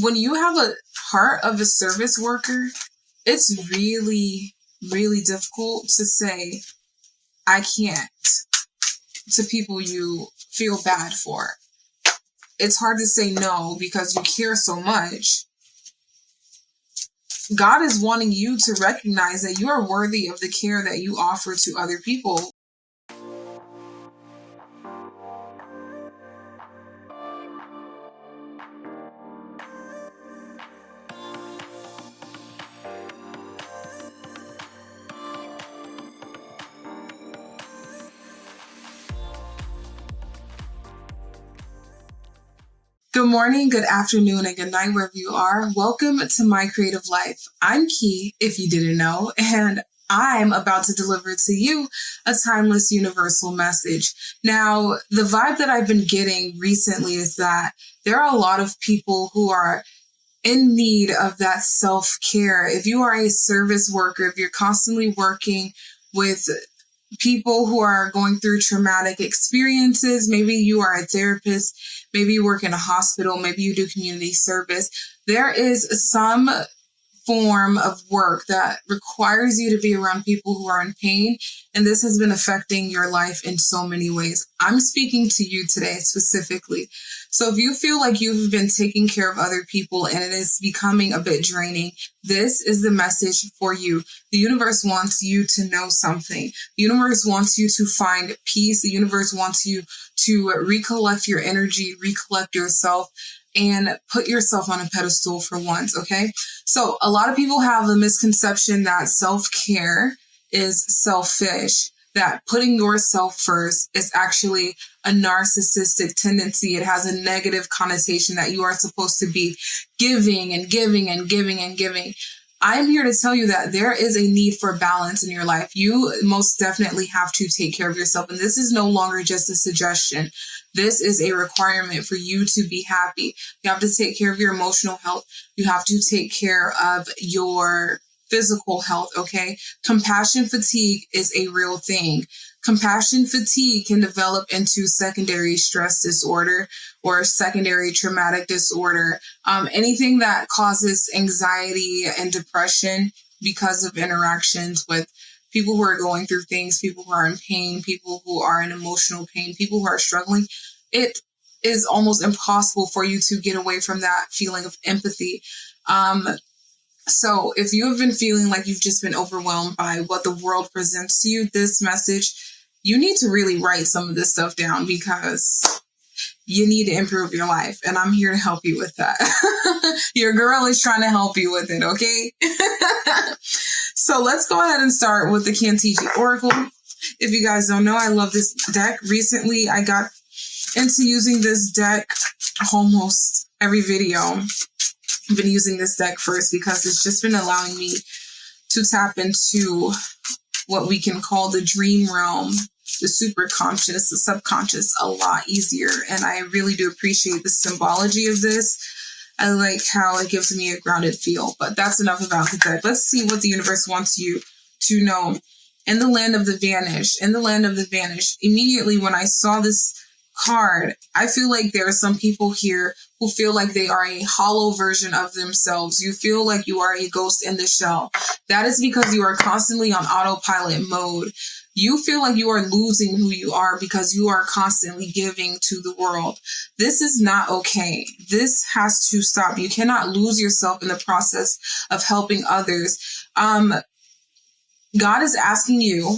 When you have a heart of a service worker, it's really, really difficult to say, I can't, to people you feel bad for. It's hard to say no because you care so much. God is wanting you to recognize that you are worthy of the care that you offer to other people. Good morning, good afternoon, and good night wherever you are. Welcome to My Creative Life. I'm Key, if you didn't know, and I'm about to deliver to you a timeless universal message. Now, the vibe that I've been getting recently is that there are a lot of people who are in need of that self-care. If you are a service worker, if you're constantly working with people who are going through traumatic experiences, maybe you are a therapist, maybe you work in a hospital, maybe you do community service, there is some form of work that requires you to be around people who are in pain, and this has been affecting your life in so many ways. I'm speaking to you today specifically. So if you feel like you've been taking care of other people and it is becoming a bit draining, this is the message for you. The universe wants you to know something. The universe wants you to find peace. The universe wants you to recollect your energy, recollect yourself, and put yourself on a pedestal for once, okay? So a lot of people have the misconception that self-care is selfish, that putting yourself first is actually a narcissistic tendency. It has a negative connotation that you are supposed to be giving and giving and giving and giving. I'm here to tell you that there is a need for balance in your life. You most definitely have to take care of yourself. And this is no longer just a suggestion. This is a requirement for you to be happy. You have to take care of your emotional health. You have to take care of your physical health, okay? Compassion fatigue is a real thing. Compassion fatigue can develop into secondary stress disorder or secondary traumatic disorder, anything that causes anxiety and depression because of interactions with people who are going through things, people who are in pain, people who are in emotional pain, people who are struggling. It is almost impossible for you to get away from that feeling of empathy. So if you have been feeling like you've just been overwhelmed by what the world presents to you, this message, you need to really write some of this stuff down because you need to improve your life. And I'm here to help you with that. Your girl is trying to help you with it, okay? So let's go ahead and start with the Keitrilea Oracle. If you guys don't know, I love this deck. Recently, I got into using this deck almost every video. I've been using this deck first because it's just been allowing me to tap into what we can call the dream realm, the superconscious, the subconscious a lot easier. And I really do appreciate the symbology of this. I like how it gives me a grounded feel, but that's enough about the deck. Let's see what the universe wants you to know. In the land of the vanished, immediately when I saw this card, I feel like there are some people here who feel like they are a hollow version of themselves. You feel like you are a ghost in the shell. That is because you are constantly on autopilot mode. You feel like you are losing who you are because you are constantly giving to the world. This is not okay. This has to stop. You cannot lose yourself in the process of helping others. God is asking you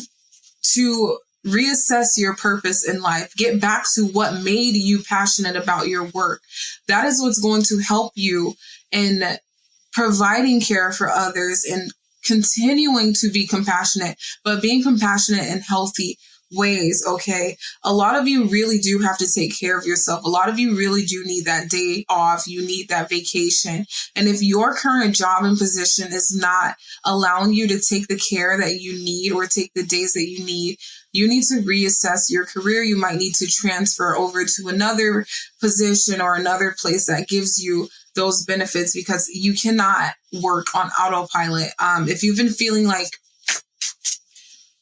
to reassess your purpose in life. Get back to what made you passionate about your work. That is what's going to help you in providing care for others and continuing to be compassionate, but being compassionate in healthy ways, okay? A lot of you really do have to take care of yourself. A lot of you really do need that day off. You need that vacation. And if your current job and position is not allowing you to take the care that you need or take the days that you need to reassess your career. You might need to transfer over to another position or another place that gives you those benefits because you cannot work on autopilot. If you've been feeling like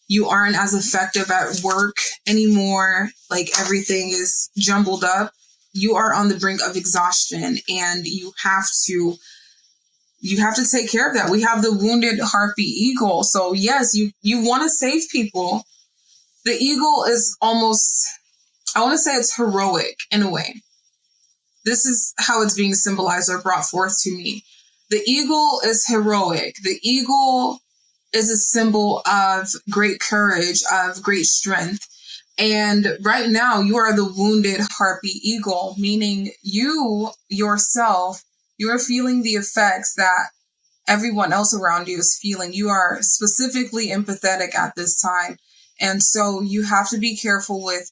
you aren't as effective at work anymore, like everything is jumbled up, you are on the brink of exhaustion, and you have to take care of that. We have the wounded harpy eagle. So yes, you want to save people. The eagle is almost, I want to say it's heroic in a way. This is how it's being symbolized or brought forth to me. The eagle is heroic. The eagle is a symbol of great courage, of great strength. And right now you are the wounded harpy eagle, meaning you yourself, you're feeling the effects that everyone else around you is feeling. You are specifically empathetic at this time. And so you have to be careful with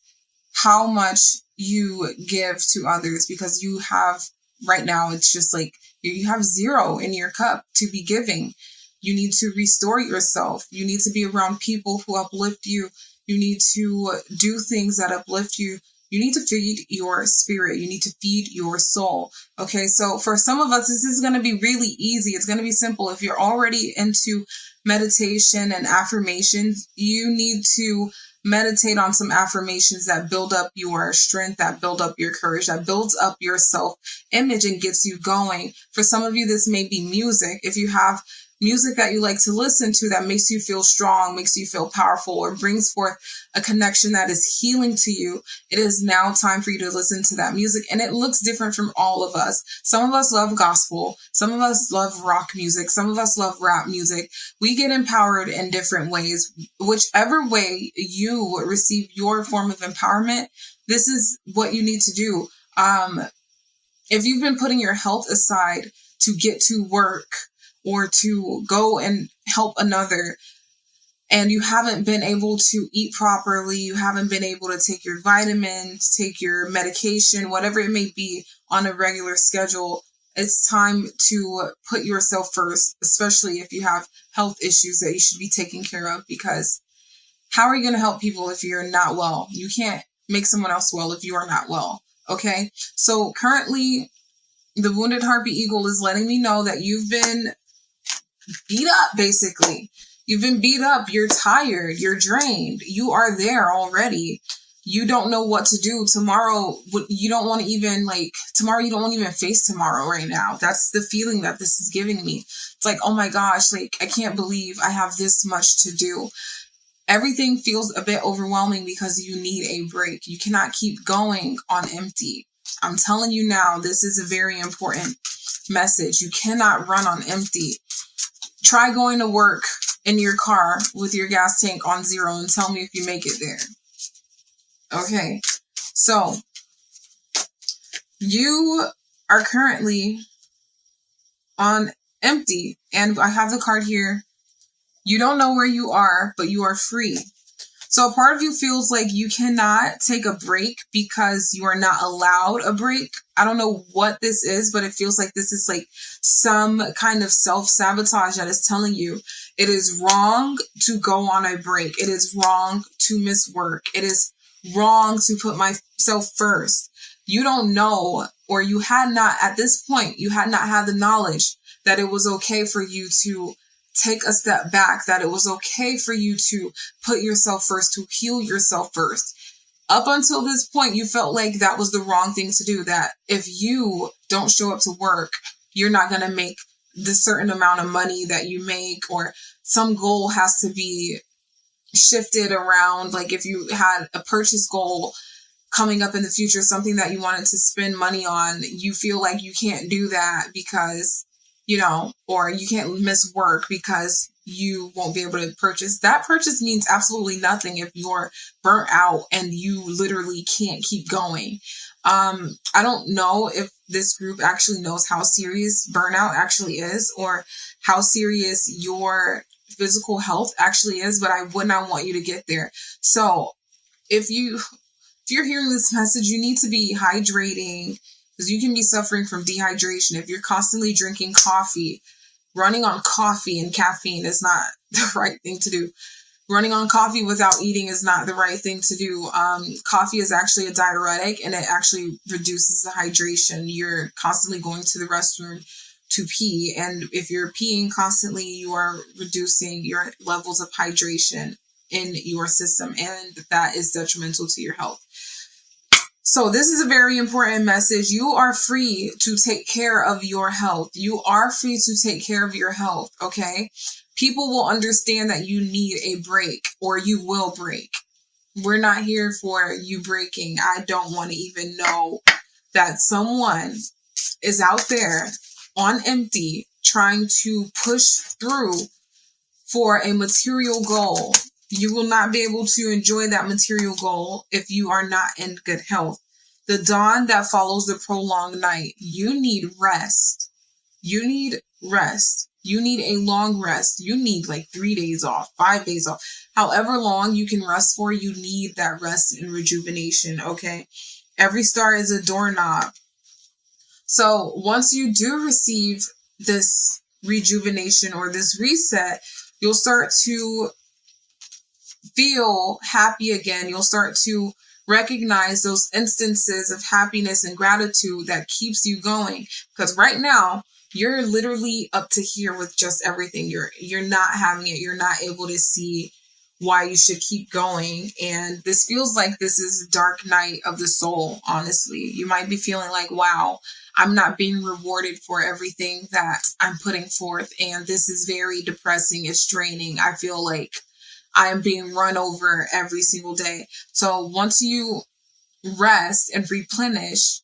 how much you give to others, because you have, right now, it's just like you have zero in your cup to be giving. You need to restore yourself. You need to be around people who uplift you. You need to do things that uplift you. You need to feed your spirit. You need to feed your soul. Okay, so for some of us, this is going to be really easy. It's going to be simple. If you're already into meditation and affirmations, you need to meditate on some affirmations that build up your strength, that build up your courage, that builds up your self-image and gets you going. For some of you, this may be music. If you have music that you like to listen to that makes you feel strong, makes you feel powerful, or brings forth a connection that is healing to you, it is now time for you to listen to that music. And it looks different from all of us. Some of us love gospel. Some of us love rock music. Some of us love rap music. We get empowered in different ways. Whichever way you receive your form of empowerment, this is what you need to do. If you've been putting your health aside to get to work, or to go and help another, and you haven't been able to eat properly, you haven't been able to take your vitamins, take your medication, whatever it may be, on a regular schedule, it's time to put yourself first, especially if you have health issues that you should be taking care of, because how are you going to help people if you're not well? You can't make someone else well if you are not well. Okay, so currently the wounded harpy eagle is letting me know that you've been beat up, basically. You've been beat up. You're tired. You're drained. You are there already. You don't know what to do tomorrow. You don't want to even tomorrow. You don't want to even face tomorrow right now. That's the feeling that this is giving me. It's like, oh my gosh, I can't believe I have this much to do. Everything feels a bit overwhelming because you need a break. You cannot keep going on empty. I'm telling you now, this is a very important message. You cannot run on empty. Try going to work in your car with your gas tank on 0 and tell me if you make it there. Okay, so you are currently on empty, and I have the card here. You don't know where you are, but you are free. So a part of you feels like you cannot take a break because you are not allowed a break. I don't know what this is, but it feels like this is some kind of self-sabotage that is telling you it is wrong to go on a break. It is wrong to miss work. It is wrong to put myself first. You don't know, or you had not, at this point, you had not had the knowledge that it was okay for you to take a step back, that it was okay for you to put yourself first, to heal yourself first. Up until this point, you felt like that was the wrong thing to do, that if you don't show up to work, you're not going to make the certain amount of money that you make, or some goal has to be shifted around. Like if you had a purchase goal coming up in the future, something that you wanted to spend money on, you feel like you can't do that because or you can't miss work because you won't be able to purchase. That purchase means absolutely nothing if you're burnt out and you literally can't keep going. I don't know if this group actually knows how serious burnout actually is, or how serious your physical health actually is, but I would not want you to get there. So if you're hearing this message, you need to be hydrating, because you can be suffering from dehydration. If you're constantly drinking coffee, running on coffee and caffeine is not the right thing to do. Running on coffee without eating is not the right thing to do. Coffee is actually a diuretic, and it actually reduces the hydration. You're constantly going to the restroom to pee, and if you're peeing constantly, you are reducing your levels of hydration in your system, and that is detrimental to your health. So this is a very important message. You are free to take care of your health. You are free to take care of your health, okay? People will understand that you need a break or you will break. We're not here for you breaking. I don't want to even know that someone is out there on empty trying to push through for a material goal. You will not be able to enjoy that material goal if you are not in good health. The dawn that follows the prolonged night. You need rest. You need rest. You need a long rest. You need like 3 days off, 5 days off. However long you can rest for, you need that rest and rejuvenation, okay? Every star is a doorknob. So once you do receive this rejuvenation or this reset, you'll start to feel happy again. You'll start to recognize those instances of happiness and gratitude that keeps you going. Because right now, you're literally up to here with just everything. You're not having it. You're not able to see why you should keep going. And this feels like this is a dark night of the soul, honestly. You might be feeling like, wow, I'm not being rewarded for everything that I'm putting forth. And this is very depressing. It's draining. I feel like I am being run over every single day. So once you rest and replenish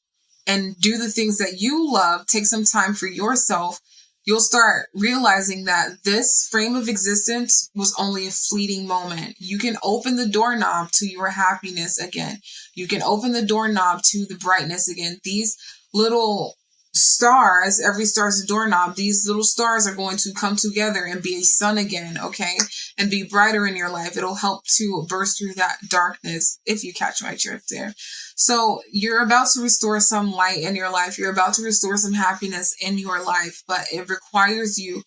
and do the things that you love, take some time for yourself, you'll start realizing that this frame of existence was only a fleeting moment. You can open the doorknob to your happiness again. You can open the doorknob to the brightness again. These little stars, every star is a doorknob. These little stars are going to come together and be a sun again, okay? And be brighter in your life. It'll help to burst through that darkness, if you catch my drift there. So you're about to restore some light in your life. You're about to restore some happiness in your life, but it requires you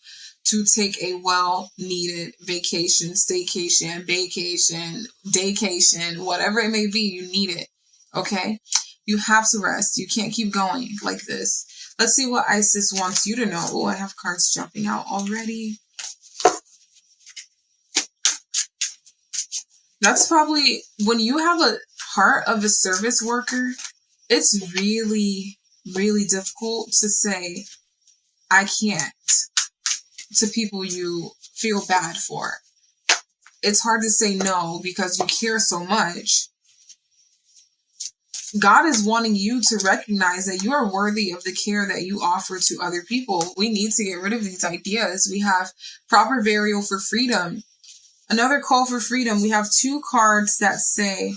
to take a well-needed vacation, staycation, vacation, daycation, whatever it may be, you need it, okay? You have to rest. You can't keep going like this. Let's see what Isis wants you to know. Oh, I have cards jumping out already. That's probably, when you have a heart of a service worker, it's really, really difficult to say, I can't, to people you feel bad for. It's hard to say no because you care so much. God is wanting you to recognize that you are worthy of the care that you offer to other people. We need to get rid of these ideas. We have proper burial for freedom. Another call for freedom. We have 2 cards that say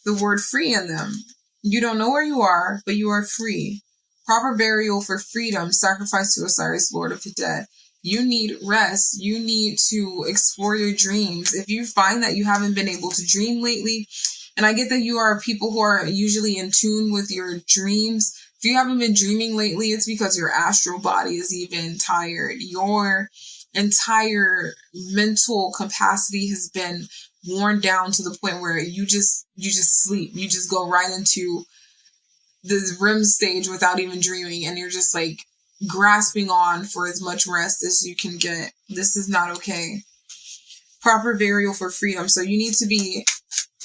the word free in them. You don't know where you are, but you are free. Proper burial for freedom. Sacrifice to Osiris, Lord of the Dead. You need rest. You need to explore your dreams. If you find that you haven't been able to dream lately, and I get that you are people who are usually in tune with your dreams. If you haven't been dreaming lately, it's because your astral body is even tired. Your entire mental capacity has been worn down to the point where you just sleep. You just go right into the REM stage without even dreaming. And you're just like grasping on for as much rest as you can get. This is not okay. Proper burial for freedom. So you need to be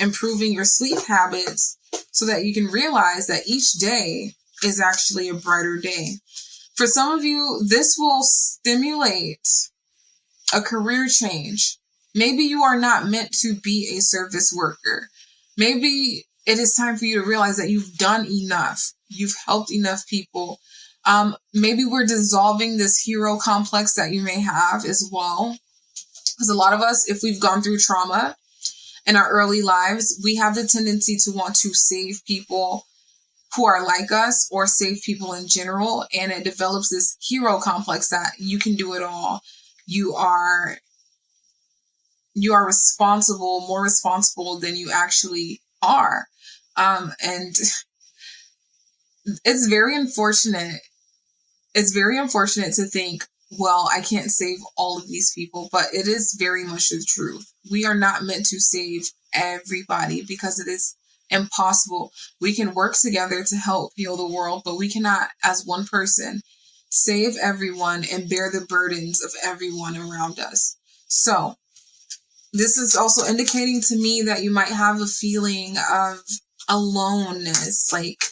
improving your sleep habits so that you can realize that each day is actually a brighter day. For some of you, this will stimulate a career change. Maybe you are not meant to be a service worker. Maybe it is time for you to realize that you've done enough. You've helped enough people. Maybe we're dissolving this hero complex that you may have as well. Because a lot of us, if we've gone through trauma in our early lives, we have the tendency to want to save people who are like us or save people in general. And it develops this hero complex that you can do it all. You are responsible, more responsible than you actually are. And it's very unfortunate. It's very unfortunate to think, well, I can't save all of these people, but it is very much the truth. We are not meant to save everybody because it is impossible. We can work together to help heal the world, but we cannot, as one person, save everyone and bear the burdens of everyone around us. So this is also indicating to me that you might have a feeling of aloneness, like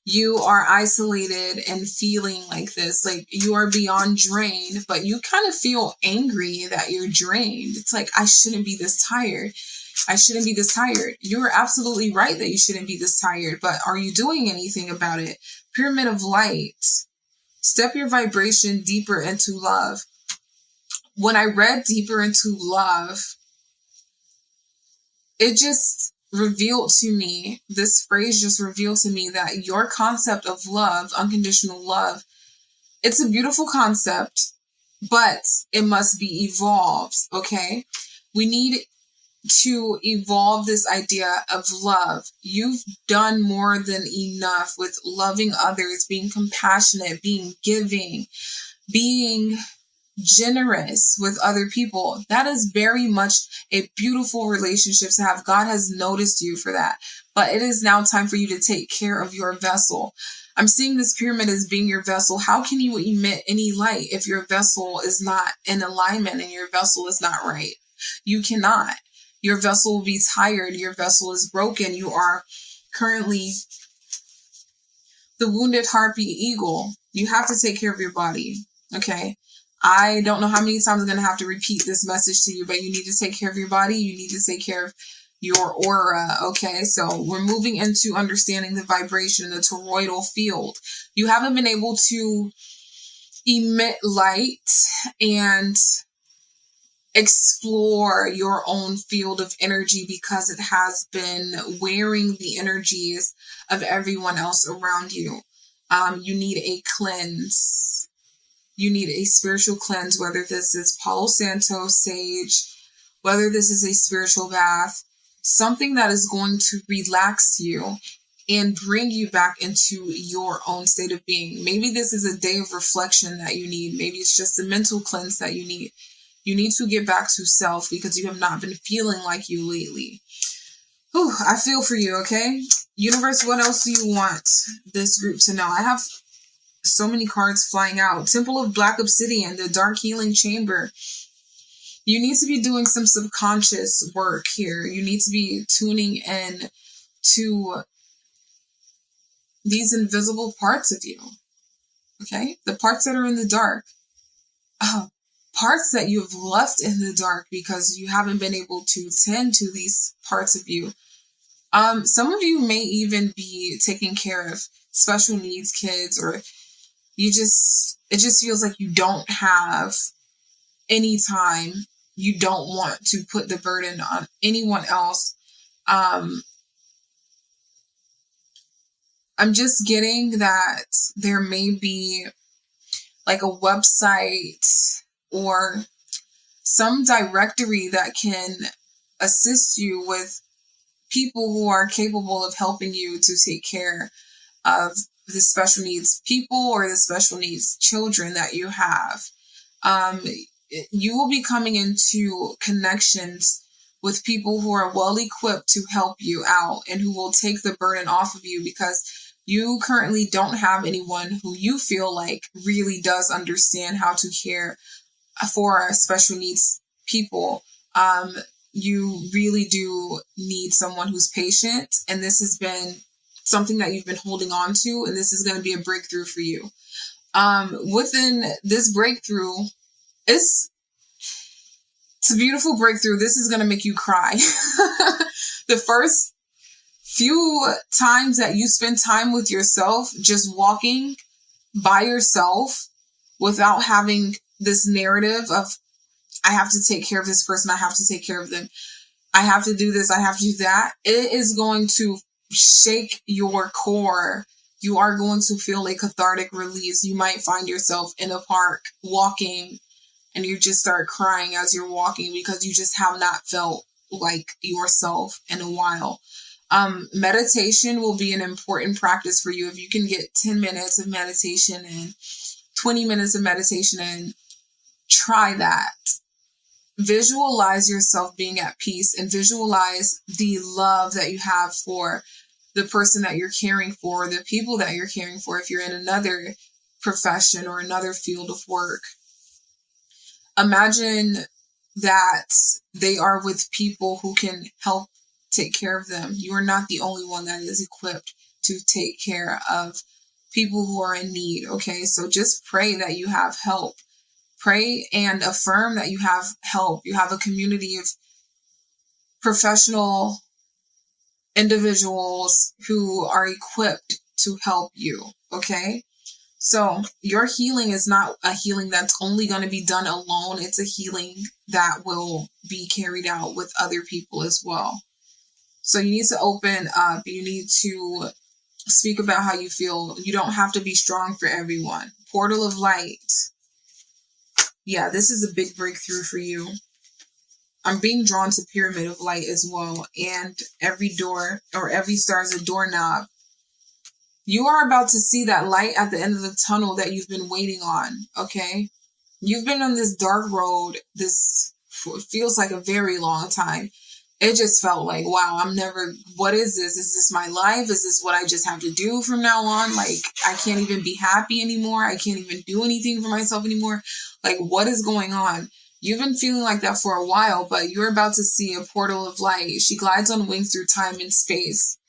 you are isolated and feeling like this, like you are beyond drained, but you kind of feel angry that you're drained. It's like, I shouldn't be this tired. I shouldn't be this tired. You're absolutely right that you shouldn't be this tired, but are you doing anything about it? Pyramid of light. Step your vibration deeper into love. When I read deeper into love, it just revealed to me, this phrase just revealed to me that your concept of love, unconditional love, it's a beautiful concept, but it must be evolved, okay? We need to evolve this idea of love. You've done more than enough with loving others, being compassionate, being giving, being generous with other people. That is very much a beautiful relationship to have. God has noticed you for that. But it is now time for you to take care of your vessel. I'm seeing this pyramid as being your vessel. How can you emit any light if your vessel is not in alignment and your vessel is not right? You cannot. Your vessel will be tired. Your vessel is broken. You are currently the wounded harpy eagle. You have to take care of your body. Okay. I don't know how many times I'm going to have to repeat this message to you, but you need to take care of your body. You need to take care of your aura. Okay. So we're moving into understanding the vibration, the toroidal field. You haven't been able to emit light and explore your own field of energy because it has been wearing the energies of everyone else around you. You need a cleanse. You need a spiritual cleanse, whether this is Palo Santo, sage, whether this is a spiritual bath, something that is going to relax you and bring you back into your own state of being. Maybe this is a day of reflection that you need. Maybe it's just a mental cleanse that you need. You need to get back to self because you have not been feeling like you lately. Whew, I feel for you, okay? Universe, what else do you want this group to know? I have so many cards flying out. Temple of Black Obsidian, the Dark Healing Chamber. You need to be doing some subconscious work here. You need to be tuning in to these invisible parts of you, okay? The parts that are in the dark. Parts that you've left in the dark because you haven't been able to tend to these parts of you. Some of you may even be taking care of special needs kids, or it just feels like you don't have any time. You don't want to put the burden on anyone else. I'm just getting that there may be like a website or some directory that can assist you with people who are capable of helping you to take care of the special needs people or the special needs children that you have. You will be coming into connections with people who are well equipped to help you out and who will take the burden off of you because you currently don't have anyone who you feel like really does understand how to care for special needs people. You really do need someone who's patient, and this has been something that you've been holding on to, and this is going to be a breakthrough for you. Within this breakthrough, it's a beautiful breakthrough. This is going to make you cry. The first few times that you spend time with yourself, just walking by yourself without having this narrative of, I have to take care of this person, I have to take care of them, I have to do this, I have to do that, it is going to shake your core. You are going to feel a cathartic release. You might find yourself in a park walking and you just start crying as you're walking because you just have not felt like yourself in a while. Meditation will be an important practice for you. If you can get 10 minutes of meditation and 20 minutes of meditation and try that. Visualize yourself being at peace and visualize the love that you have for the person that you're caring for, the people that you're caring for if you're in another profession or another field of work. Imagine that they are with people who can help take care of them. You are not the only one that is equipped to take care of people who are in need, okay? So just pray that you have help. Pray and affirm that you have help. You have a community of professional individuals who are equipped to help you, okay? So your healing is not a healing that's only going to be done alone. It's a healing that will be carried out with other people as well. So you need to open up. You need to speak about how you feel. You don't have to be strong for everyone. Portal of light. Yeah, this is a big breakthrough for you. I'm being drawn to pyramid of light as well. And every door or every star is a doorknob. You are about to see that light at the end of the tunnel that you've been waiting on, okay? You've been on this dark road. This feels like a very long time. It just felt like, wow, what is this? Is this my life? Is this what I just have to do from now on? Like, I can't even be happy anymore. I can't even do anything for myself anymore. Like, what is going on? You've been feeling like that for a while, but you're about to see a portal of light. She glides on wings through time and space.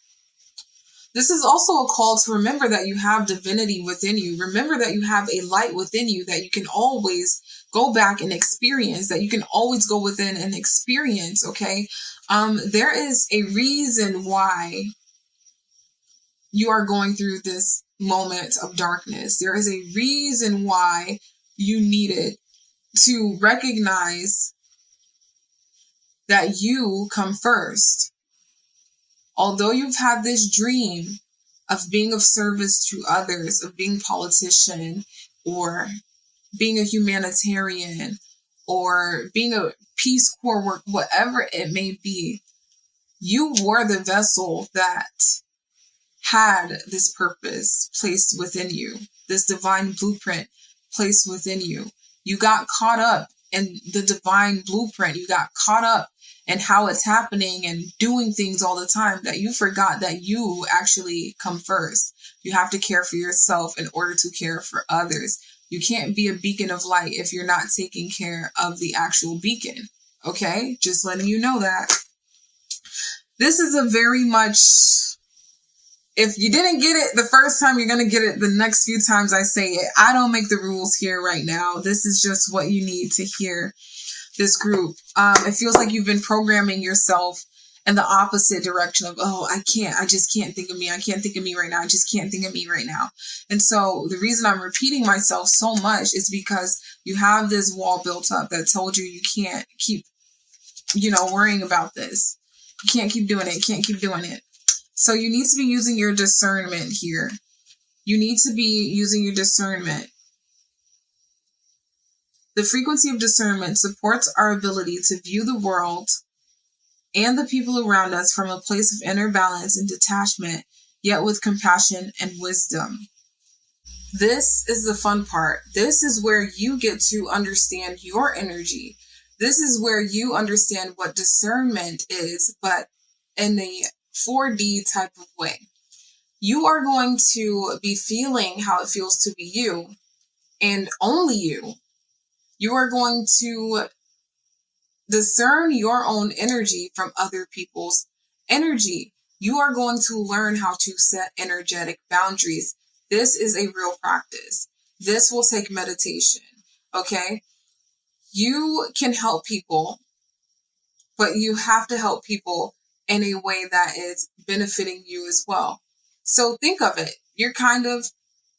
This is also a call to remember that you have divinity within you. Remember that you have a light within you that you can always go back and experience, that you can always go within and experience, okay? There is a reason why you are going through this moment of darkness. There is a reason why you needed to recognize that you come first. Although you've had this dream of being of service to others, of being a politician or being a humanitarian or being a Peace Corps worker, whatever it may be, you were the vessel that had this purpose placed within you, this divine blueprint placed within you. You got caught up in the divine blueprint. You got caught up in how it's happening and doing things all the time that you forgot that you actually come first. You have to care for yourself in order to care for others. You can't be a beacon of light if you're not taking care of the actual beacon. Okay? Just letting you know that. This is a very much, if you didn't get it the first time, you're going to get it the next few times I say it. I don't make the rules here right now. This is just what you need to hear. This group. It feels like you've been programming yourself in the opposite direction of, oh, I just can't think of me. I can't think of me right now. I just can't think of me right now. And so the reason I'm repeating myself so much is because you have this wall built up that told you can't keep, worrying about this. You can't keep doing it. You can't keep doing it. So you need to be using your discernment here. You need to be using your discernment. The frequency of discernment supports our ability to view the world and the people around us from a place of inner balance and detachment, yet with compassion and wisdom. This is the fun part. This is where you get to understand your energy. This is where you understand what discernment is, but in a 4D type of way. You are going to be feeling how it feels to be you, and only you. You are going to discern your own energy from other people's energy. You are going to learn how to set energetic boundaries. This is a real practice. This will take meditation, okay? You can help people, but you have to help people in a way that is benefiting you as well. So think of it. You're kind of,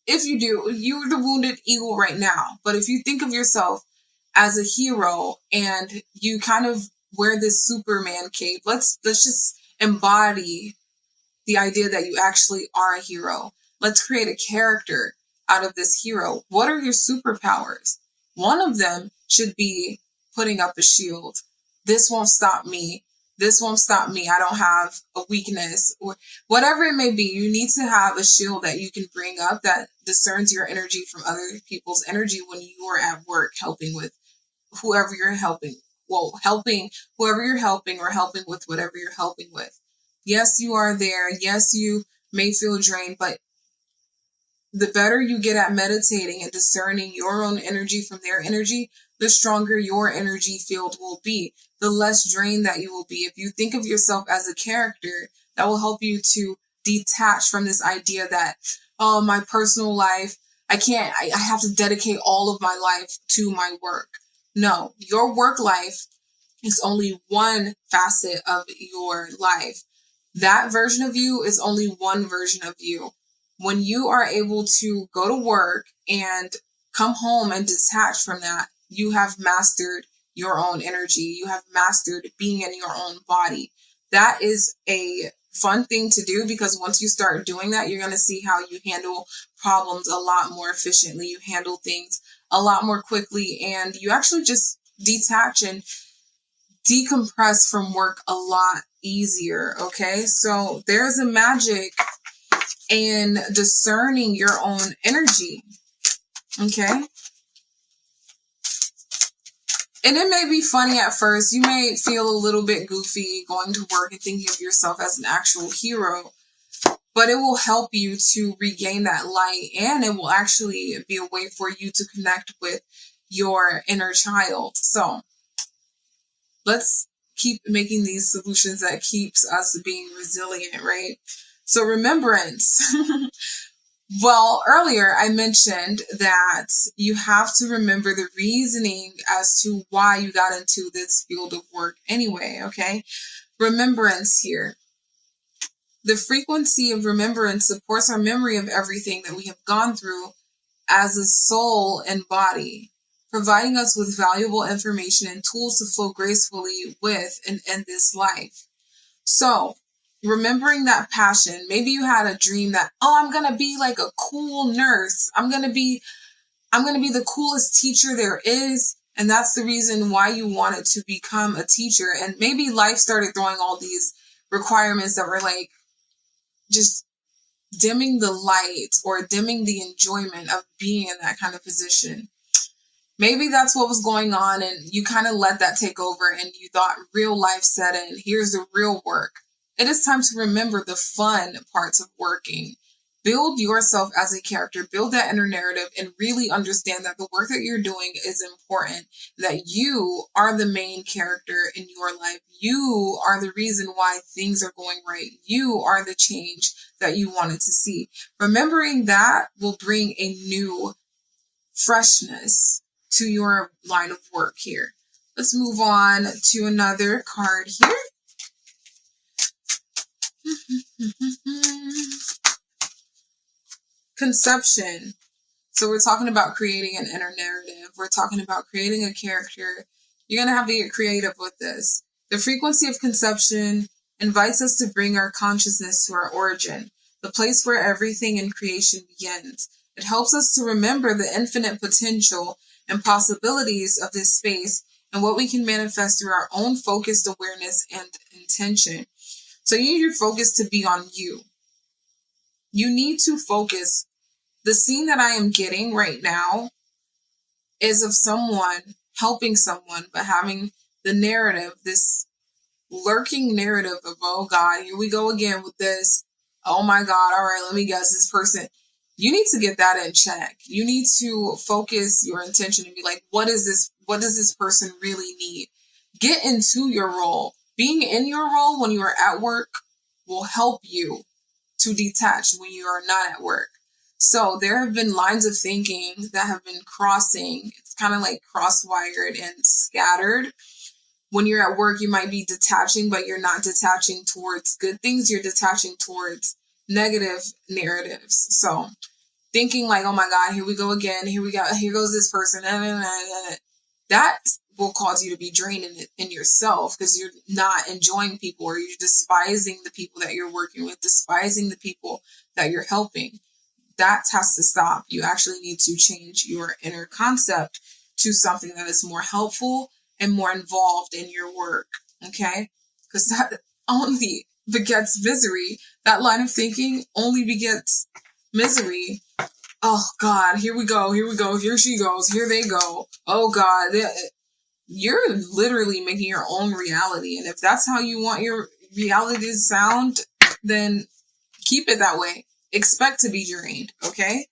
if you do, you're the wounded eagle right now. But if you think of yourself as a hero and you kind of wear this Superman cape, let's just embody the idea that you actually are a hero. Let's create a character out of this hero. What are your superpowers? One of them should be putting up a shield. This won't stop me. This won't stop me. I don't have a weakness or whatever it may be. You need to have a shield that you can bring up that discerns your energy from other people's energy when you are at work helping with whoever you're helping. Well, helping whoever you're helping or helping with whatever you're helping with. Yes, you are there. Yes, you may feel drained, but the better you get at meditating and discerning your own energy from their energy, the stronger your energy field will be, the less drained that you will be. If you think of yourself as a character, that will help you to detach from this idea that, oh, my personal life, I have to dedicate all of my life to my work. No, your work life is only one facet of your life. That version of you is only one version of you. When you are able to go to work and come home and detach from that, you have mastered your own energy. You have mastered being in your own body. That is a fun thing to do, because once you start doing that, you're going to see how you handle problems a lot more efficiently. You handle things a lot more quickly, and you actually just detach and decompress from work a lot easier. Okay, so there's a magic in discerning your own energy. Okay, and it may be funny at first. You may feel a little bit goofy going to work and thinking of yourself as an actual hero, but it will help you to regain that light, and it will actually be a way for you to connect with your inner child. So let's keep making these solutions that keeps us being resilient, right? So remembrance. Well, earlier I mentioned that you have to remember the reasoning as to why you got into this field of work anyway, okay? Remembrance here. The frequency of remembrance supports our memory of everything that we have gone through as a soul and body, providing us with valuable information and tools to flow gracefully with and in this life. So, remembering that passion, maybe you had a dream that, oh, I'm going to be like a cool nurse. I'm going to be the coolest teacher there is. And that's the reason why you wanted to become a teacher. And maybe life started throwing all these requirements that were like just dimming the light or dimming the enjoyment of being in that kind of position. Maybe that's what was going on, and you kind of let that take over, and you thought real life set in. Here's the real work. It is time to remember the fun parts of working. Build yourself as a character, build that inner narrative, and really understand that the work that you're doing is important, that you are the main character in your life. You are the reason why things are going right. You are the change that you wanted to see. Remembering that will bring a new freshness to your line of work here. Let's move on to another card here. Conception. So we're talking about creating an inner narrative. We're talking about creating a character. You're going to have to get creative with this. The frequency of conception invites us to bring our consciousness to our origin, the place where everything in creation begins. It helps us to remember the infinite potential and possibilities of this space and what we can manifest through our own focused awareness and intention. So you need your focus to be on you. You need to focus. The scene that I am getting right now is of someone helping someone, but having the narrative, this lurking narrative of, oh God, here we go again with this. Oh my God, all right, let me guess this person. You need to get that in check. You need to focus your intention and be like, what does this person really need? Get into your role. Being in your role when you are at work will help you to detach when you are not at work. So there have been lines of thinking that have been crossing. It's kind of like cross-wired and scattered. When you're at work, you might be detaching, but you're not detaching towards good things. You're detaching towards negative narratives. So thinking like, oh my God, here we go again. Here goes this person. That will cause you to be drained in yourself, because you're not enjoying people, or you're despising the people that you're working with, despising the people that you're helping. That has to stop. You actually need to change your inner concept to something that is more helpful and more involved in your work. Okay? Because that only begets misery. That line of thinking only begets misery. Oh God, here we go. Here she goes. Here they go. Oh God. You're literally making your own reality. And if that's how you want your reality to sound, then keep it that way. Expect to be drained, okay?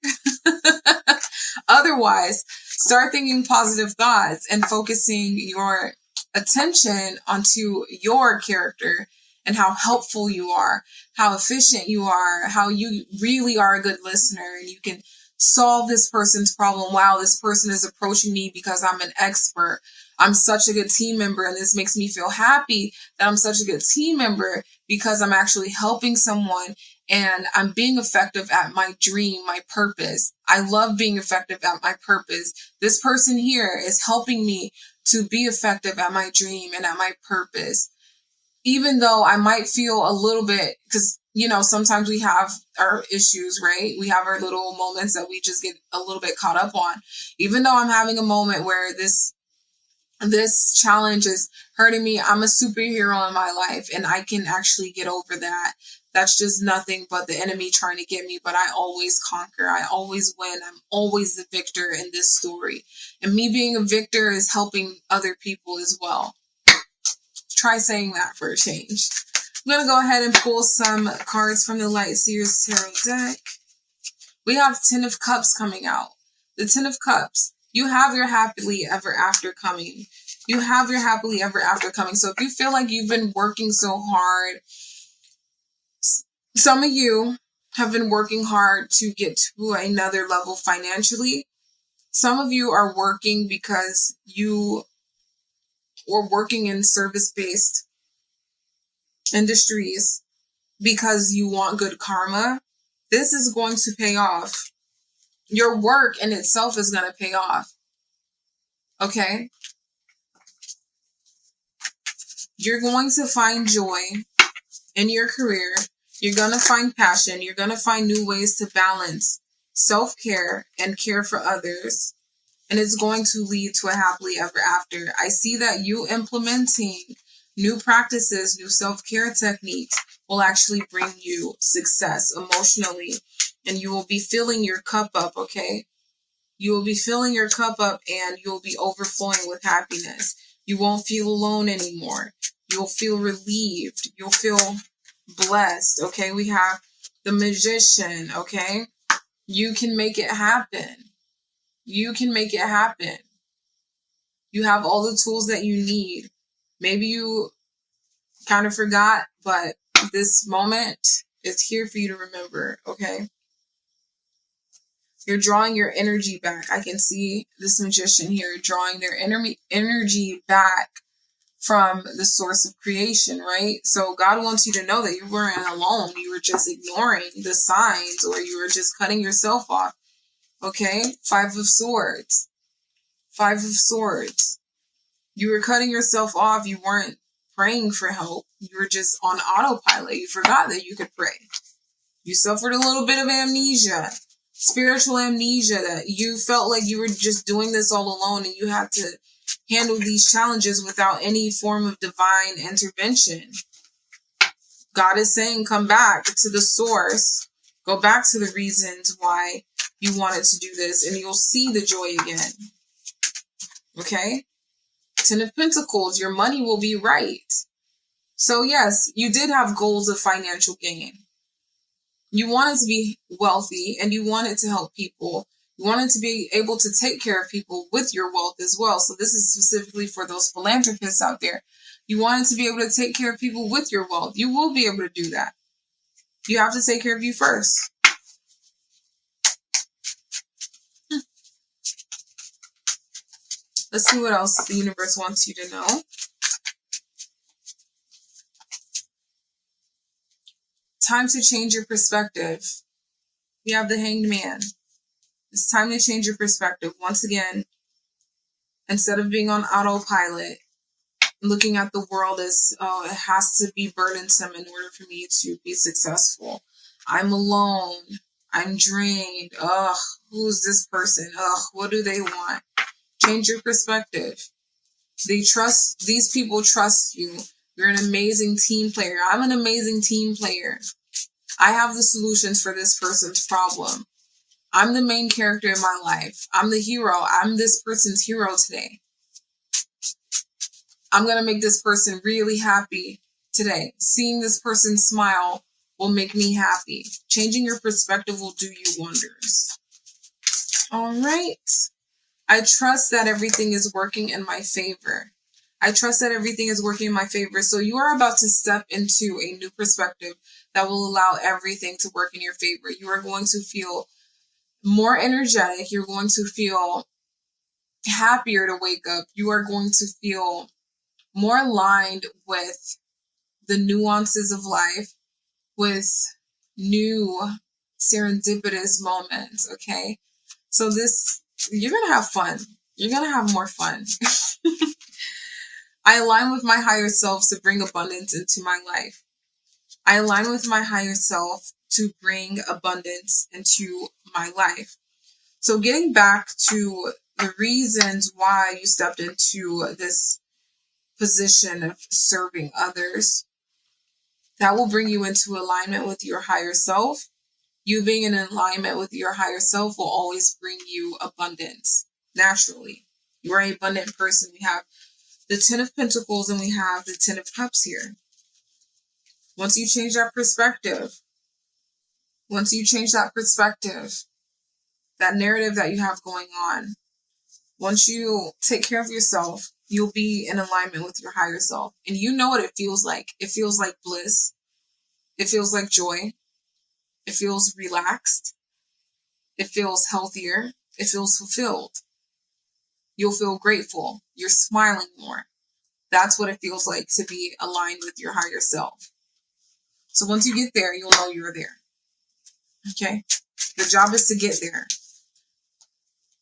Otherwise, start thinking positive thoughts and focusing your attention onto your character and how helpful you are, how efficient you are, how you really are a good listener and you can solve this person's problem. Wow, this person is approaching me because I'm an expert. I'm such a good team member, and this makes me feel happy that I'm such a good team member because I'm actually helping someone and I'm being effective at my dream, my purpose. I love being effective at my purpose. This person here is helping me to be effective at my dream and at my purpose. Even though I might feel a little bit, because, sometimes we have our issues, right? We have our little moments that we just get a little bit caught up on. Even though I'm having a moment where this challenge is hurting me, I'm a superhero in my life and I can actually get over that. That's just nothing but the enemy trying to get me, but I always conquer. I always win. I'm always the victor in this story. And me being a victor is helping other people as well. Try saying that for a change. I'm going to go ahead and pull some cards from the Light Seers Tarot deck. We have Ten of Cups coming out. The Ten of Cups. You have your happily ever after coming. You have your happily ever after coming. So if you feel like you've been working so hard, some of you have been working hard to get to another level financially. Some of you are working because you were working in service-based industries because you want good karma. This is going to pay off. Your work in itself is going to pay off. Okay? You're going to find joy in your career. You're going to find passion. You're going to find new ways to balance self-care and care for others. And it's going to lead to a happily ever after. I see that you implementing new practices, new self-care techniques will actually bring you success emotionally. And you will be filling your cup up, okay? You will be filling your cup up and you'll be overflowing with happiness. You won't feel alone anymore. You'll feel relieved. You'll feel blessed, okay? We have the Magician, okay? You can make it happen. You can make it happen. You have all the tools that you need. Maybe you kind of forgot, but this moment is here for you to remember, okay? You're drawing your energy back. I can see this Magician here drawing their energy back from the source of creation, right? So God wants you to know that you weren't alone. You were just ignoring the signs or you were just cutting yourself off, okay? Five of Swords. Five of Swords. You were cutting yourself off. You weren't praying for help. You were just on autopilot. You forgot that you could pray. You suffered a little bit of amnesia, spiritual amnesia, that you felt like you were just doing this all alone and you had to handle these challenges without any form of divine intervention. God is saying, come back to the source. Go back to the reasons why you wanted to do this and you'll see the joy again. Okay? Ten of Pentacles, your money will be right. So yes, you did have goals of financial gain. You wanted to be wealthy and you wanted to help people. You wanted to be able to take care of people with your wealth as well. So this is specifically for those philanthropists out there. You wanted to be able to take care of people with your wealth. You will be able to do that. You have to take care of you first. Let's see what else the universe wants you to know. Time to change your perspective. We have the Hanged Man. It's time to change your perspective. Once again, instead of being on autopilot, looking at the world as, oh, it has to be burdensome in order for me to be successful. I'm alone. I'm drained. Ugh, who's this person? Ugh, what do they want? Change your perspective. These people trust you. You're an amazing team player. I'm an amazing team player. I have the solutions for this person's problem. I'm the main character in my life. I'm the hero. I'm this person's hero today. I'm going to make this person really happy today. Seeing this person smile will make me happy. Changing your perspective will do you wonders. All right. I trust that everything is working in my favor. I trust that everything is working in my favor. So you are about to step into a new perspective that will allow everything to work in your favor. You are going to feel more energetic. You're going to feel happier to wake up. You are going to feel more aligned with the nuances of life, with new serendipitous moments. Okay. So you're going to have fun. You're going to have more fun. I align with my higher self to bring abundance into my life. I align with my higher self to bring abundance into my life. So getting back to the reasons why you stepped into this position of serving others, that will bring you into alignment with your higher self. You being in alignment with your higher self will always bring you abundance naturally. You are an abundant person. We have the 10 of Pentacles and we have the 10 of Cups here. Once you change that perspective, that narrative that you have going on, once you take care of yourself, you'll be in alignment with your higher self. And you know what it feels like. It feels like bliss. It feels like joy. It feels relaxed. It feels healthier. It feels fulfilled. You'll feel grateful. You're smiling more. That's what it feels like to be aligned with your higher self. So once you get there, you'll know you're there. Okay? The job is to get there.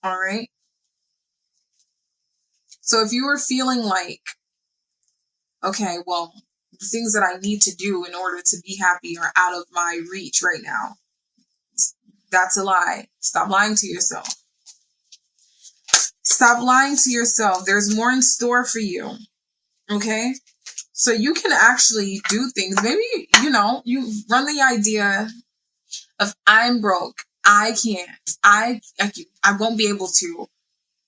All right? So if you were feeling like, okay, well, the things that I need to do in order to be happy are out of my reach right now, that's a lie. Stop lying to yourself. Stop lying to yourself. There's more in store for you. Okay? So you can actually do things. Maybe, you run the idea of I'm broke. I can't. I won't be able to.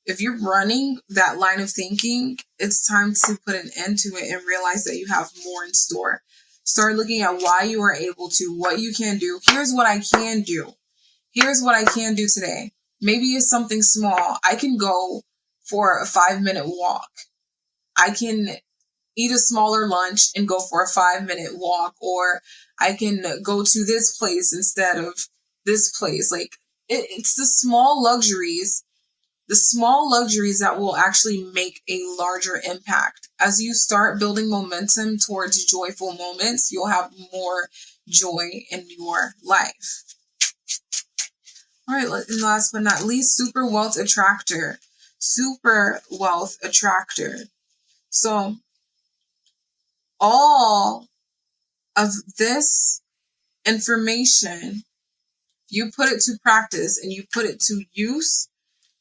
If you're running that line of thinking, it's time to put an end to it and realize that you have more in store. Start looking at why you are able to, what you can do. Here's what I can do. Here's what I can do today. Maybe it's something small. I can go for a 5-minute walk. I can eat a smaller lunch and go for a 5-minute walk, or I can go to this place instead of this place. Like it's the small luxuries that will actually make a larger impact. As you start building momentum towards joyful moments, you'll have more joy in your life. All right, and last but not least, super wealth attractor. So all of this information, you put it to practice and you put it to use,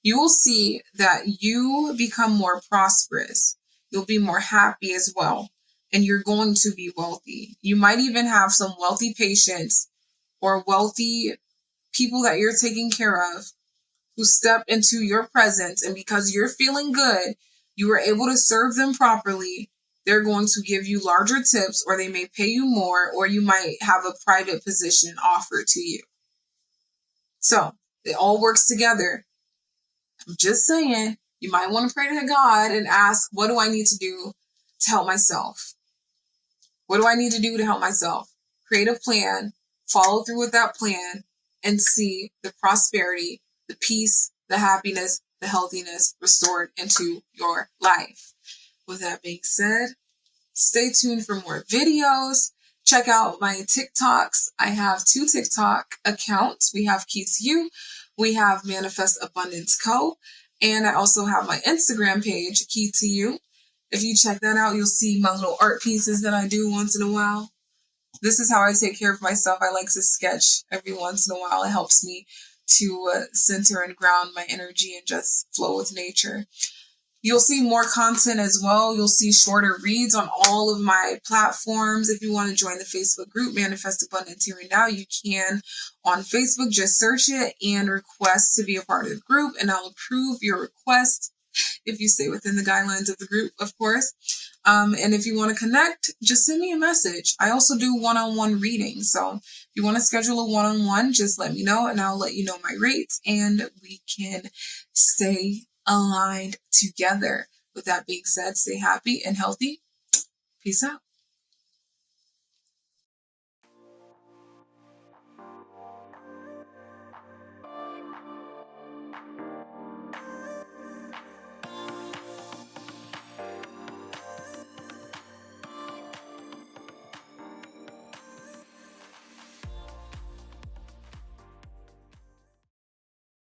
you will see that you become more prosperous. You'll be more happy as well. And you're going to be wealthy. You might even have some wealthy patients or wealthy people that you're taking care of who step into your presence. And because you're feeling good, you were able to serve them properly. They're going to give you larger tips, or they may pay you more, or you might have a private position offered to you. So it all works together. I'm just saying, you might want to pray to God and ask, what do I need to do to help myself? What do I need to do to help myself? Create a plan, follow through with that plan, and see the prosperity, the peace, the happiness, the healthiness restored into your life. With that being said, stay tuned for more videos. Check out my TikToks. I have 2 TikTok accounts. We have Keitrilea. We have Manifest Abundance Co. And I also have my Instagram page, Keitrilea. If you check that out, you'll see my little art pieces that I do once in a while. This is how I take care of myself. I like to sketch every once in a while. It helps me to center and ground my energy and just flow with nature. You'll see more content as well. You'll see shorter reads on all of my platforms. If you want to join the Facebook group, Manifest Abundance Here and Now, you can on Facebook. Just search it and request to be a part of the group, and I'll approve your request if you stay within the guidelines of the group, of course. And if you want to connect, just send me a message. I also do one-on-one readings. So if you want to schedule a one-on-one, just let me know and I'll let you know my rates and we can stay aligned together. With that being said, stay happy and healthy. Peace out.